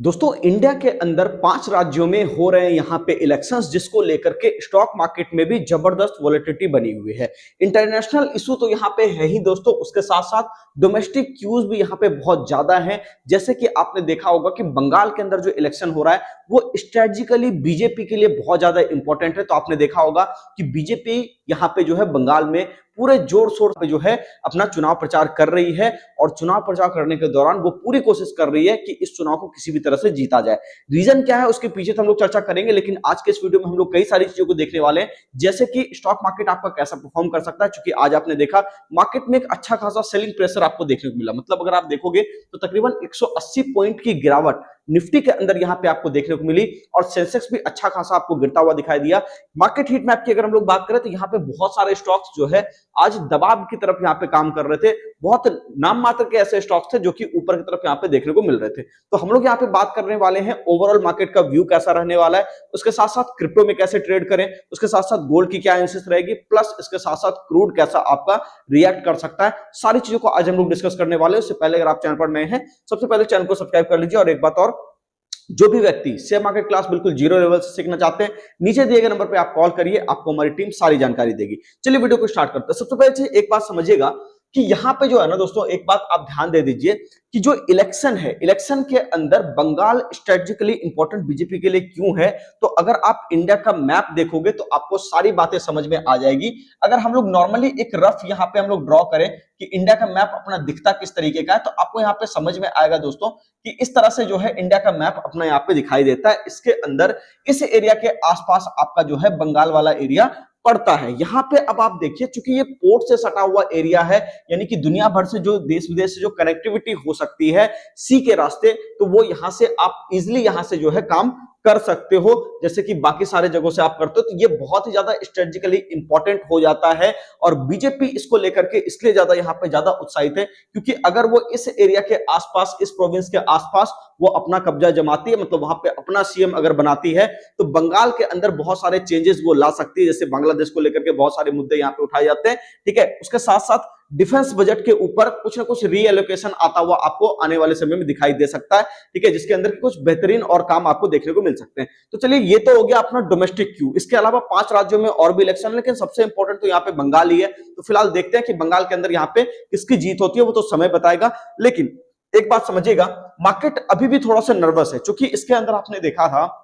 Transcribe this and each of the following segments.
दोस्तों इंडिया के अंदर 5 राज्यों में हो रहे हैं यहाँ पे इलेक्शंस, जिसको लेकर के स्टॉक मार्केट में भी जबरदस्त वॉलेटिलिटी बनी हुई है। इंटरनेशनल इशू तो यहाँ पे है ही दोस्तों, उसके साथ साथ डोमेस्टिक क्यूज भी यहाँ पे बहुत ज्यादा है। जैसे कि आपने देखा होगा कि बंगाल के अंदर जो इलेक्शन हो रहा है वो स्ट्रेटेजिकली बीजेपी के लिए बहुत ज्यादा इंपॉर्टेंट है। तो आपने देखा होगा कि बीजेपी यहाँ पे जो है बंगाल में पूरे जोर शोर पे जो है अपना चुनाव प्रचार कर रही है, और चुनाव प्रचार करने के दौरान वो पूरी कोशिश कर रही है कि इस चुनाव को किसी भी तरह से जीता जाए। रीजन क्या है उसके पीछे तो हम लोग चर्चा करेंगे, लेकिन आज के इस वीडियो में हम लोग कई सारी चीजों को देखने वाले हैं, जैसे कि स्टॉक मार्केट आपका कैसा परफॉर्म कर सकता है। क्योंकि आज आपने देखा मार्केट में एक अच्छा खासा सेलिंग प्रेशर आपको देखने को मिला। मतलब अगर आप देखोगे तो तकरीबन 180 पॉइंट की गिरावट निफ्टी के अंदर यहाँ पे आपको देखने को मिली, और सेंसेक्स भी अच्छा खासा आपको गिरता हुआ दिखाई दिया। मार्केट हीट मैप की अगर हम लोग बात करें तो यहाँ पे बहुत सारे स्टॉक्स जो है आज दबाव की तरफ यहाँ पे काम कर रहे थे। बहुत नाम मात्र के ऐसे स्टॉक्स थे जो कि ऊपर की तरफ यहाँ पे देखने को मिल रहे थे। तो हम लोग यहाँ पे बात करने वाले हैं ओवरऑल मार्केट का व्यू कैसा रहने वाला है, उसके साथ साथ क्रिप्टो में कैसे ट्रेड करें, उसके साथ साथ गोल्ड की क्या एनालिसिस रहेगी, प्लस इसके साथ साथ क्रूड कैसा आपका रिएक्ट कर सकता है। सारी चीजों को आज हम लोग डिस्कस करने वाले हैं। उससे पहले अगर आप चैनल पर नए हैं, सबसे पहले चैनल को सब्सक्राइब कर लीजिए। और एक बात और, जो भी व्यक्ति शेयर मार्केट क्लास बिल्कुल जीरो लेवल से सीखना चाहते हैं, नीचे दिए गए नंबर पे आप कॉल करिए, आपको हमारी टीम सारी जानकारी देगी। चलिए वीडियो को स्टार्ट करते हैं। सबसे पहले एक बात समझिएगा कि यहाँ पे जो है ना दोस्तों, एक बात आप ध्यान दे दीजिए कि जो इलेक्शन है, इलेक्शन के अंदर बंगाल स्ट्रेटेजिकली इंपॉर्टेंट बीजेपी के लिए क्यों है। तो अगर आप इंडिया का मैप देखोगे तो आपको सारी बातें समझ में आ जाएगी। अगर हम लोग नॉर्मली एक रफ यहाँ पे हम लोग ड्रॉ करें कि इंडिया का मैप अपना दिखता किस तरीके का है, तो आपको यहाँ पे समझ में आएगा दोस्तों कि इस तरह से जो है इंडिया का मैप अपना यहाँ पे दिखाई देता है। इसके अंदर इस एरिया के आसपास आपका जो है बंगाल वाला एरिया पड़ता है। यहाँ पे अब आप देखिए, चूंकि ये पोर्ट से सटा हुआ एरिया है, यानी कि दुनिया भर से जो देश विदेश से जो कनेक्टिविटी हो सकती है सी के रास्ते, तो वो यहाँ से आप इजिली यहाँ से जो है काम कर सकते हो, जैसे कि बाकी सारे जगहों से आप करते हो। तो ये बहुत ही ज्यादा स्ट्रेटेजिकली इंपॉर्टेंट हो जाता है, और बीजेपी इसको लेकर के इसलिए ज्यादा यहाँ पे ज्यादा उत्साहित है, क्योंकि अगर वो इस एरिया के आसपास, इस प्रोविंस के आसपास वो अपना कब्जा जमाती है, मतलब वहां पे अपना सीएम अगर बनाती है, तो बंगाल के अंदर बहुत सारे चेंजेस वो ला सकती है। जैसे बांग्लादेश को लेकर के बहुत सारे मुद्दे यहाँ पे उठाए जाते हैं, ठीक है। उसके साथ साथ डिफेंस बजट के ऊपर कुछ ना कुछ रीएलोकेशन आता हुआ आपको आने वाले समय में दिखाई दे सकता है, ठीक है, जिसके अंदर कुछ बेहतरीन और काम आपको देखने को मिल सकते हैं। तो चलिए, ये तो हो गया अपना डोमेस्टिक क्यू। इसके अलावा 5 राज्यों में और भी इलेक्शन है, लेकिन सबसे इंपॉर्टेंट तो यहाँ पे बंगाल ही है। तो फिलहाल देखते हैं कि बंगाल के अंदर यहाँ पे किसकी जीत होती है, वो तो समय बताएगा। लेकिन एक बात समझिएगा, मार्केट अभी भी थोड़ा सा नर्वस है, क्योंकि इसके अंदर आपने देखा था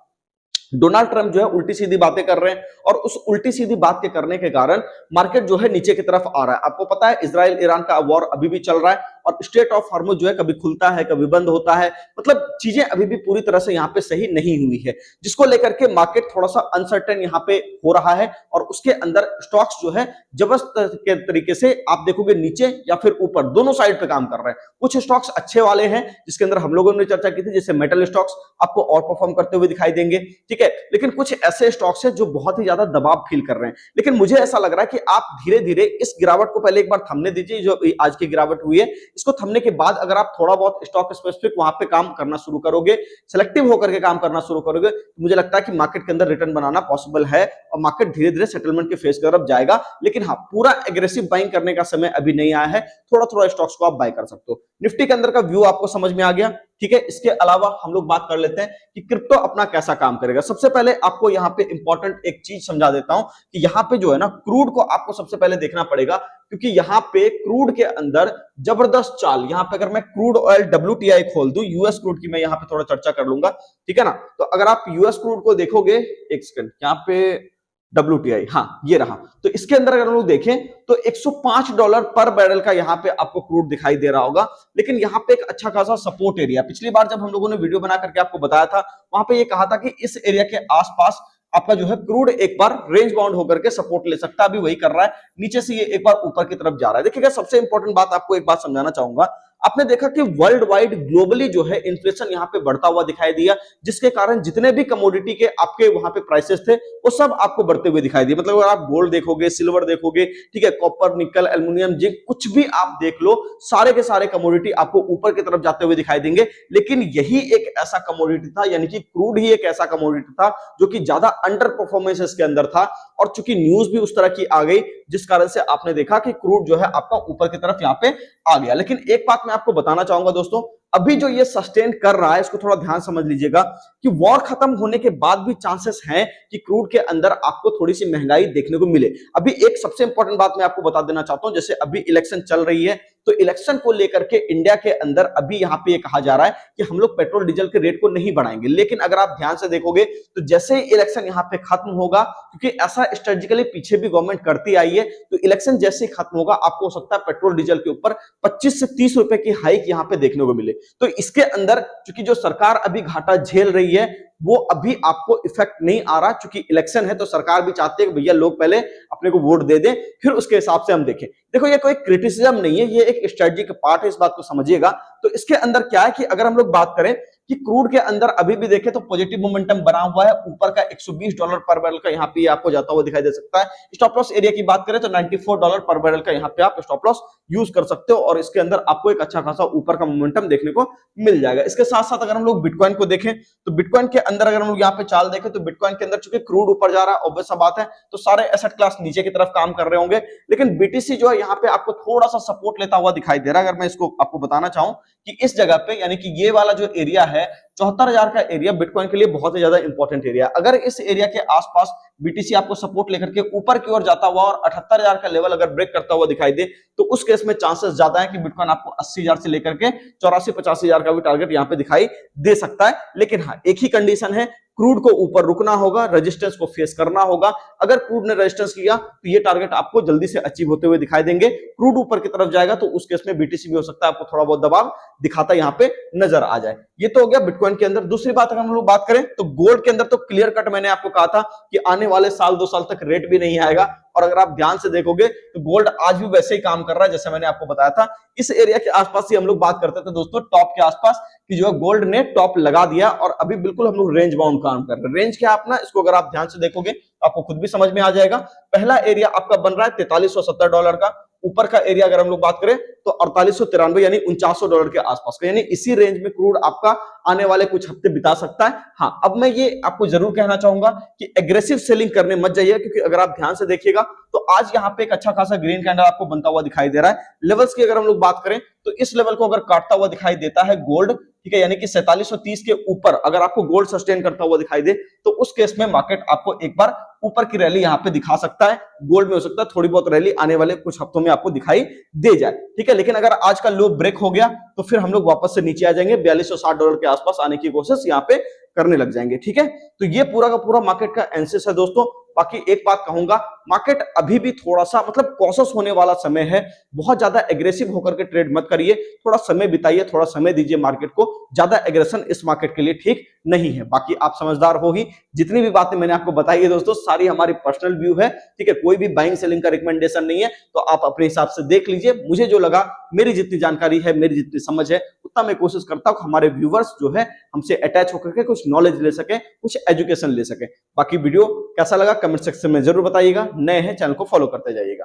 डोनाल्ड ट्रंप जो है उल्टी सीधी बातें कर रहे हैं, और उस उल्टी सीधी बात के करने के कारण मार्केट जो है नीचे की तरफ आ रहा है। आपको पता है इजराइल ईरान का वॉर अभी भी चल रहा है, और स्टेट ऑफ हॉर्मुज जो है कभी खुलता है कभी बंद होता है। मतलब चीजें अभी भी पूरी तरह से यहाँ पे सही नहीं हुई है, जिसको लेकर के मार्केट थोड़ा सा अनसर्टेन यहाँ पे हो रहा है। और उसके अंदर स्टॉक्स जो है जबरदस्त के तरीके से आप देखोगे नीचे या फिर ऊपर, दोनों साइड पे काम कर रहे हैं। कुछ स्टॉक्स अच्छे वाले हैं जिसके अंदर हम लोगों ने चर्चा की थी, जैसे मेटल स्टॉक्स आपको और परफॉर्म करते हुए दिखाई देंगे, ठीक है। लेकिन कुछ ऐसे स्टॉक्स हैं जो बहुत ही ज्यादा दबाव फील कर रहे हैं। लेकिन मुझे ऐसा लग रहा है कि आप धीरे धीरे इस गिरावट को पहले एक बार थमने दीजिए, जो आज की गिरावट हुई है इसको थमने के बाद अगर आप थोड़ा बहुत स्टॉक स्पेसिफिक वहां पे काम करना शुरू करोगे, सिलेक्टिव होकर के काम करना शुरू करोगे, तो मुझे लगता है कि मार्केट के अंदर रिटर्न बनाना पॉसिबल है, और मार्केट धीरे धीरे सेटलमेंट के फेज की तरफ जाएगा। लेकिन हाँ, पूरा एग्रेसिव बाइंग करने का समय अभी नहीं आया है, थोड़ा थोड़ा स्टॉक्स को आप बाय कर सकते हो। निफ्टी के अंदर का व्यू आपको समझ में आ गया, ठीक है। इसके अलावा हम लोग बात कर लेते हैं कि क्रिप्टो अपना कैसा काम करेगा। सबसे पहले आपको यहाँ पे इंपॉर्टेंट एक चीज समझा देता हूं कि यहाँ पे जो है ना, क्रूड को आपको सबसे पहले देखना पड़ेगा, क्योंकि यहाँ पे क्रूड के अंदर जबरदस्त चाल। यहाँ पे अगर मैं क्रूड ऑयल WTI खोल दूं, यूएस क्रूड की मैं यहाँ पे थोड़ा चर्चा कर लूंगा, ठीक है ना। तो अगर आप यूएस क्रूड को देखोगे, एक सेकंड, यहाँ पे WTI, हाँ ये रहा। तो इसके अंदर अगर हम लोग देखें तो $105 पर बैरल का यहाँ पे आपको क्रूड दिखाई दे रहा होगा। लेकिन यहाँ पे एक अच्छा खासा सपोर्ट एरिया, पिछली बार जब हम लोगों ने वीडियो बना करके आपको बताया था, वहां पे ये कहा था कि इस एरिया के आसपास आपका जो है क्रूड एक बार रेंज बाउंड होकर के सपोर्ट ले सकता है। अभी वही कर रहा है, नीचे से ये एक बार ऊपर की तरफ जा रहा है। देखिएगा, सबसे इंपॉर्टेंट बात आपको एक बात समझाना चाहूंगा। आपने देखा कि वर्ल्ड वाइड ग्लोबली जो है इन्फ्लेशन यहाँ पे बढ़ता हुआ दिखाई दिया, जिसके कारण जितने भी कमोडिटी के आपके वहां पे प्राइसेस थे वो सब आपको बढ़ते हुए दिखाई दिए। मतलब अगर आप गोल्ड देखोगे, सिल्वर देखोगे, ठीक है, कॉपर, निकल, एल्युमिनियम, जिंक, कुछ भी आप देख लो, सारे के सारे कमोडिटी आपको ऊपर की तरफ जाते हुए दिखाई देंगे। लेकिन यही एक ऐसा कमोडिटी था, यानी कि क्रूड ही एक ऐसा कमोडिटी था जो कि ज्यादा अंडर परफॉर्मेंस इसके अंदर था, और चूंकि न्यूज भी उस तरह की आ गई, जिस कारण से आपने देखा कि क्रूड जो है आपका ऊपर की तरफ यहाँ पे आ गया। लेकिन एक बात मैं आपको बताना चाहूंगा दोस्तों, अभी जो ये सस्टेन कर रहा है इसको थोड़ा ध्यान समझ लीजिएगा कि वॉर खत्म होने के बाद भी चांसेस हैं कि क्रूड के अंदर आपको थोड़ी सी महंगाई देखने को मिले। अभी एक सबसे इंपॉर्टेंट बात मैं आपको बता देना चाहता हूं, जैसे अभी इलेक्शन चल रही है, तो इलेक्शन को लेकर के इंडिया के अंदर अभी यहां पे ये कहा जा रहा है कि हम लोग पेट्रोल डीजल के रेट को नहीं बढ़ाएंगे। लेकिन अगर आप ध्यान से देखोगे तो जैसे ही इलेक्शन यहां पे खत्म होगा, क्योंकि ऐसा स्ट्रेटेजिकली पीछे भी गवर्नमेंट करती आई है, तो इलेक्शन जैसे ही खत्म होगा आपको हो सकता है पेट्रोल डीजल के ऊपर 25 से 30 रुपए की हाइक यहां पे देखने को मिले। तो इसके अंदर चूंकि जो सरकार अभी घाटा झेल रही है वो अभी आपको इफेक्ट नहीं आ रहा, क्योंकि इलेक्शन है तो सरकार भी चाहती है कि भैया लोग पहले अपने को वोट दे दें, फिर उसके हिसाब से हम देखें। देखो ये कोई क्रिटिसिज्म नहीं है, ये एक स्ट्रेटजी का पार्ट है, इस बात को समझिएगा। तो इसके अंदर क्या है कि अगर हम लोग बात करें कि क्रूड के अंदर अभी भी देखें तो पॉजिटिव मोमेंटम बना हुआ है, ऊपर का $120 पर बैरल का यहाँ पे आपको जाता हुआ दिखाई दे सकता है। स्टॉप लॉस एरिया की बात करें तो $94 पर बैरल का यहाँ पे आप स्टॉप लॉस यूज कर सकते हो, और इसके अंदर आपको एक अच्छा खासा ऊपर का मोमेंटम देखने को मिल जाएगा। इसके साथ साथ अगर हम लोग बिटकॉइन को देखें तो बिटकॉइन के अंदर अगर हम लोग यहाँ पे चाल देखें तो बिटकॉइन के अंदर चूंकि क्रूड ऊपर जा रहा है, ऑब्वियस सा बात है, तो सारे एसेट क्लास नीचे की तरफ काम कर रहे होंगे। लेकिन बीटीसी जो है यहाँ पे आपको थोड़ा सा सपोर्ट लेता हुआ दिखाई दे रहा है। अगर मैं इसको आपको बताना चाहूं कि इस जगह पे यानी कि ये वाला जो एरिया है 74,000 का एरिया बिटकॉइन के लिए बहुत ही ज्यादा इंपॉर्टेंट एरिया। अगर इस एरिया के आसपास बीटीसी आपको सपोर्ट लेकर के ऊपर की ओर जाता हुआ और 78,000 का लेवल अगर ब्रेक करता हुआ दिखाई दे, तो उस केस में चांसेस ज्यादा है कि बिटकॉइन आपको 80,000 से लेकर के 84-85,000 का भी टारगेट यहाँ पे दिखाई दे सकता है। लेकिन हाँ, एक ही कंडीशन है, क्रूड को ऊपर रुकना होगा, रेजिस्टेंस को फेस करना होगा। अगर क्रूड ने रेजिस्टेंस किया तो ये टारगेट आपको जल्दी से अचीव होते हुए दिखाई देंगे। क्रूड ऊपर की तरफ जाएगा तो उस केस में बीटीसी भी हो सकता है आपको थोड़ा बहुत दबाव दिखाता यहाँ पे नजर आ जाए। ये तो हो गया बिटकॉइन के अंदर। दूसरी बात अगर हम लोग बात करें तो गोल्ड के अंदर तो क्लियर कट मैंने आपको कहा था कि आने वाले साल 2 साल तक रेट भी नहीं आएगा, और अगर आप ध्यान से देखोगे तो गोल्ड आज भी वैसे ही काम कर रहा है जैसे मैंने आपको बताया था। इस एरिया के आसपास ही हम लोग बात करते थे दोस्तों, टॉप के आसपास, कि जो है गोल्ड ने टॉप लगा दिया और अभी बिल्कुल हम लोग रेंज बाउंड काम कर रहे हैं। रेंज क्या अपना, इसको अगर आप ध्यान से देखोगे आपको खुद भी समझ में आ जाएगा। पहला एरिया आपका बन रहा है $4370 का, ऊपर का एरिया अगर हम लोग बात करें तो 4893 यानी $4900 के आसपास का, यानी इसी रेंज में क्रूड आपका आने वाले कुछ हफ्ते बिता सकता है। हाँ, अब मैं ये आपको जरूर कहना चाहूंगा कि एग्रेसिव सेलिंग करने मत जाइए, क्योंकि अगर आप ध्यान से देखिएगा तो आज यहाँ पे एक अच्छा खासा ग्रीन कैंडल आपको बनता हुआ दिखाई दे रहा है। लेवल्स की अगर हम लोग बात करें तो इस लेवल को अगर काटता हुआ दिखाई देता है गोल्ड, ठीक है, यानी कि 4730 के ऊपर अगर आपको गोल्ड सस्टेन करता हुआ दिखाई दे तो उस केस में मार्केट आपको एक बार ऊपर की रैली यहां पे दिखा सकता है। गोल्ड में हो सकता है थोड़ी बहुत रैली आने वाले कुछ हफ्तों में आपको दिखाई दे जाए, ठीक है। लेकिन अगर आज का लो ब्रेक हो गया तो फिर हम लोग वापस से नीचे आ जाएंगे, $4260 के आसपास आने की कोशिश यहां पे करने लग जाएंगे, ठीक है। तो ये पूरा का पूरा मार्केट का एनालिसिस है दोस्तों। बाकी एक बात कहूंगा, मार्केट अभी भी थोड़ा सा मतलब कॉशियस होने वाला समय है, बहुत ज्यादा एग्रेसिव होकर के ट्रेड मत करिए, थोड़ा समय बिताइए, थोड़ा समय दीजिए मार्केट को। ज्यादा एग्रेशन इस मार्केट के लिए ठीक नहीं है। बाकी आप समझदार हो ही, जितनी भी बातें मैंने आपको बताई है दोस्तों सारी हमारी पर्सनल व्यू है, ठीक है, कोई भी बाइंग सेलिंग का रिकमेंडेशन नहीं है, तो आप अपने हिसाब से देख लीजिए। मुझे जो लगा, मेरी जितनी जानकारी है, मेरी जितनी समझ है, उतना मैं कोशिश करता हूं हमारे व्यूवर्स जो है हमसे अटैच होकर के कुछ नॉलेज ले सके, कुछ एजुकेशन ले सके। बाकी वीडियो कैसा लगा कमेंट सेक्शन में जरूर बताइएगा। नए हैं चैनल को फॉलो करते जाइएगा।